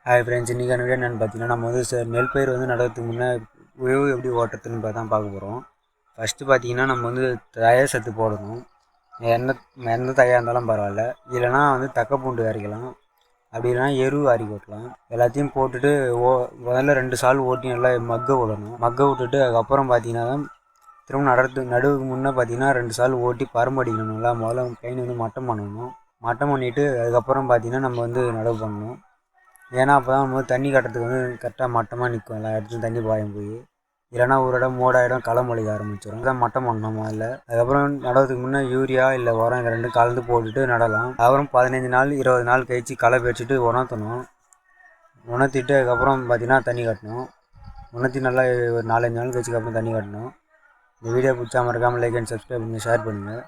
Hi friends, இன்றைக்கான video என்னென்னு பார்த்தீங்கன்னா, நம்ம வந்து நெல் பயிர் வந்து நடுறதுக்கு முன்னே உழவு எப்படி ஓட்டுறதுன்னு தான் பார்க்க போகிறோம். ஃபஸ்ட்டு பார்த்தீங்கன்னா, நம்ம வந்து தழைய சத்து போடணும். எந்த தழையாக இருந்தாலும் பரவாயில்ல. இல்லைனா வந்து தக்கப்பூண்டு அரைக்கலாம், அப்படி இல்லைனா எரு அரைக்கி ஓட்டலாம். எல்லாத்தையும் போட்டுட்டு முதல்ல 2 சால் ஓட்டி நல்லா மக்க விடணும். மக்க விட்டுட்டு அதுக்கப்புறம் பார்த்தீங்கன்னா தான் திரும்ப நடுவுக்கு முன்னே பார்த்தீங்கன்னா 2 சால் ஓட்டி பரம்படிக்கணும். நல்லா முதல்ல கைனி வந்து மட்டம் பண்ணணும். மட்டம் பண்ணிவிட்டு அதுக்கப்புறம் பார்த்தீங்கன்னா நம்ம வந்து நடவு பண்ணணும். ஏன்னா அப்போ தான் நம்ம தண்ணி கட்டுறதுக்கு வந்து கரெக்டாக மட்டமாக நிற்கும். எல்லா இடத்துலையும் தண்ணி பாயும் போய், இல்லைனா ஒரு இடம் மோடாயிடும், களை முளைக்க ஆரம்பிச்சிடும். அதான் மட்டம் பண்ணணும் முதல்ல. அதுக்கப்புறம் நடவுறதுக்கு முன்னே யூரியா இல்லை உரம் இந்த ரெண்டும் கலந்து போட்டுட்டு நடலாம். அப்புறம் 15 நாள் 20 நாள் கழிச்சு களை பறிச்சுட்டு உணர்த்தணும். உணர்த்திட்டு அதுக்கப்புறம் பார்த்தீங்கன்னா தண்ணி கட்டணும். உணர்த்தி நல்லா ஒரு 4-5 நாள் கழிச்சுக்கு அப்புறம் தண்ணி கட்டணும். இந்த வீடியோ பிடிச்சா மறக்காமல் லைக் அண்ட் சப்ஸ்கிரைப் பண்ணி ஷேர் பண்ணுங்கள்.